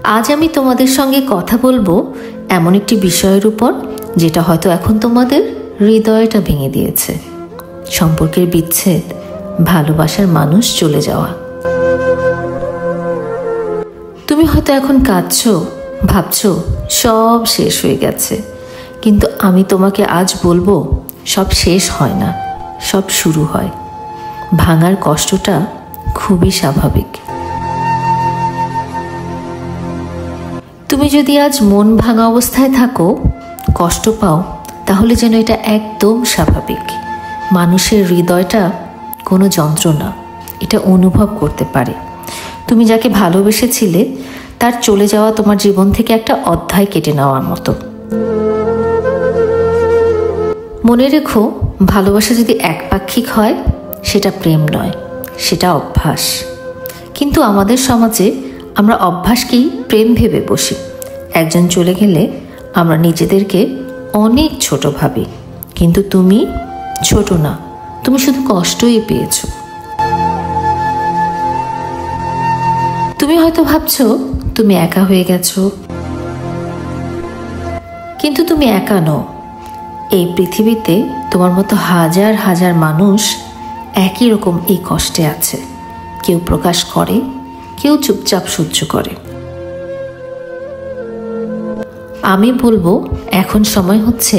আজ আমি তোমাদের সঙ্গে কথা বলবো এমন একটি বিষয়ের উপর যেটা হয়তো এখন তোমাদের হৃদয়টা ভেঙে দিয়েছে। সম্পর্কের বিচ্ছেদ, ভালোবাসার মানুষ চলে যাওয়া। তুমি হয়তো এখন কাঁদছো, ভাবছো সব শেষ হয়ে গেছে, কিন্তু আমি তোমাকে আজ বলবো সব শেষ হয় না, সব শুরু হয়। ভাঙার কষ্টটা খুবই স্বাভাবিক। তুমি যদি আজ মন ভাঙা অবস্থায় থাকো, কষ্ট পাও, তাহলে যেন এটা একদম স্বাভাবিক। মানুষের হৃদয়টা কোনো যন্ত্র না, এটা অনুভব করতে পারে। তুমি যাকে ভালোবেসেছিলে তার চলে যাওয়া তোমার জীবন থেকে একটা অধ্যায় কেটে নেওয়ার মতো। মনে রেখো, ভালোবাসা যদি একপাক্ষিক হয় সেটা প্রেম নয়, সেটা অভ্যাস। কিন্তু আমাদের সমাজে আমরা অভ্যাসকেই প্রেম ভেবে বসি। একজন চলে গেলে আমরা নিজেদেরকে অনেক ছোট ভাবি, কিন্তু তুমি ছোট না, তুমি শুধু কষ্টই পেয়েছো। তুমি হয়তো ভাবছো তুমি একা হয়ে গেছো, কিন্তু তুমি একা নও। এই পৃথিবীতে তোমার মতো হাজার হাজার মানুষ একই রকম এই কষ্টে আছে। কেউ প্রকাশ করে, কেউ চুপচাপ সহ্য করে। আমি বলবো এখন সময় হচ্ছে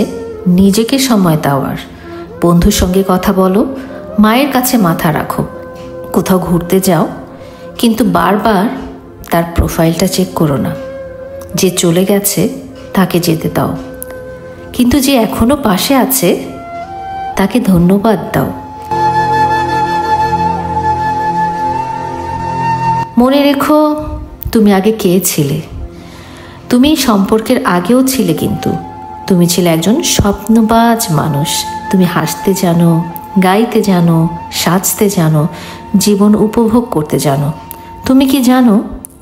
নিজেকে সময় দেওয়ার। বন্ধুর সঙ্গে কথা বলো, মায়ের কাছে মাথা রাখো, কোথাও ঘুরতে যাও, কিন্তু বারবার তার প্রোফাইলটা চেক করো না। যে চলে গেছে তাকে যেতে দাও, কিন্তু যে এখনো পাশে আছে তাকে ধন্যবাদ দাও। মনে রেখো, তুমি আগে কে ছিলে। তুমি সম্পর্কের আগেও ছিলে, কিন্তু তুমি ছিলে একজন স্বপ্নবাজ মানুষ। তুমি হাসতে জানো, গাইতে জানো, সাজতে জানো, জীবন উপভোগ করতে জানো। তুমি কি জানো,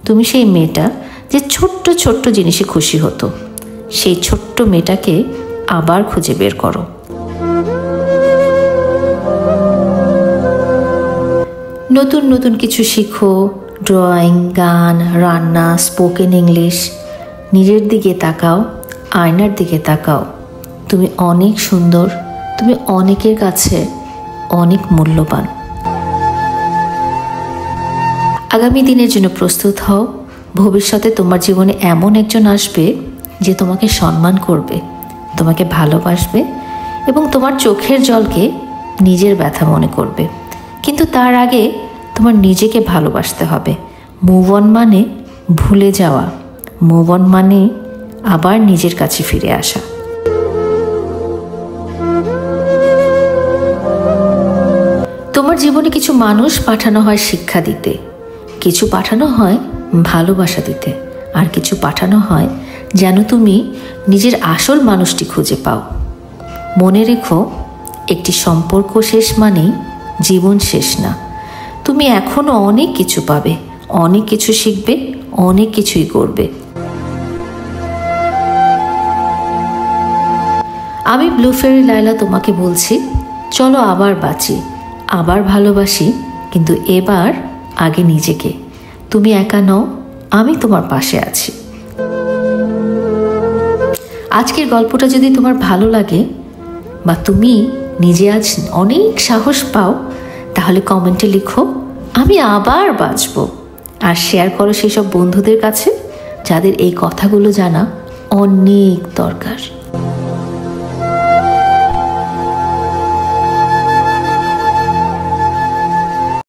তুমি সেই মেয়েটা যে ছোট্ট ছোট্ট জিনিসে খুশি হতো। সেই ছোট্ট মেয়েটাকে আবার খুঁজে বের করো। নতুন নতুন কিছু শিখো, ড্রয়িং, গান, রান্না, স্পোকেন ইংলিশ। নিজের দিকে তাকাও, আয়নার দিকে তাকাও। তুমি অনেক সুন্দর, তুমি অনেকের কাছে অনেক মূল্যবান। আগামী দিনের জন্য প্রস্তুত হও। ভবিষ্যতে তোমার জীবনে এমন একজন আসবে যে তোমাকে সম্মান করবে, তোমাকে ভালোবাসবে এবং তোমার চোখের জলকে নিজের ব্যথা মনে করবে। কিন্তু তার আগে তোমার নিজেকে ভালোবাসতে হবে। মুভ অন মানে ভুলে যাওয়া, মুভ অন মানে আবার নিজের কাছে ফিরে আসা। তোমার জীবনে কিছু মানুষ পাঠানো হয় শিক্ষা দিতে, কিছু পাঠানো হয় ভালোবাসা দিতে, আর কিছু পাঠানো হয় যেন তুমি নিজের আসল মানুষটি খুঁজে পাও। মনে রেখো, একটি সম্পর্ক শেষ মানেই জীবন শেষ না। তুমি এখনো অনেক কিছু পাবে, অনেক কিছু শিখবে, অনেক কিছুই করবে। আমি ব্লু ফেরি লায়লা তোমাকে বলছি, চলো আবার বাঁচি, আবার ভালোবাসি, কিন্তু এবার আগে নিজেকে। তুমি একা নও, আমি তোমার পাশে আছি। আজকের গল্পটা যদি তোমার ভালো লাগে বা তুমি নিজে আজ অনেক সাহস পাও, তাহলে কমেন্টে লিখো আমি আবার বাঁচবো। আর শেয়ার করো সেই সব বন্ধুদের কাছে যাদের এই কথাগুলো জানা অনেক দরকার।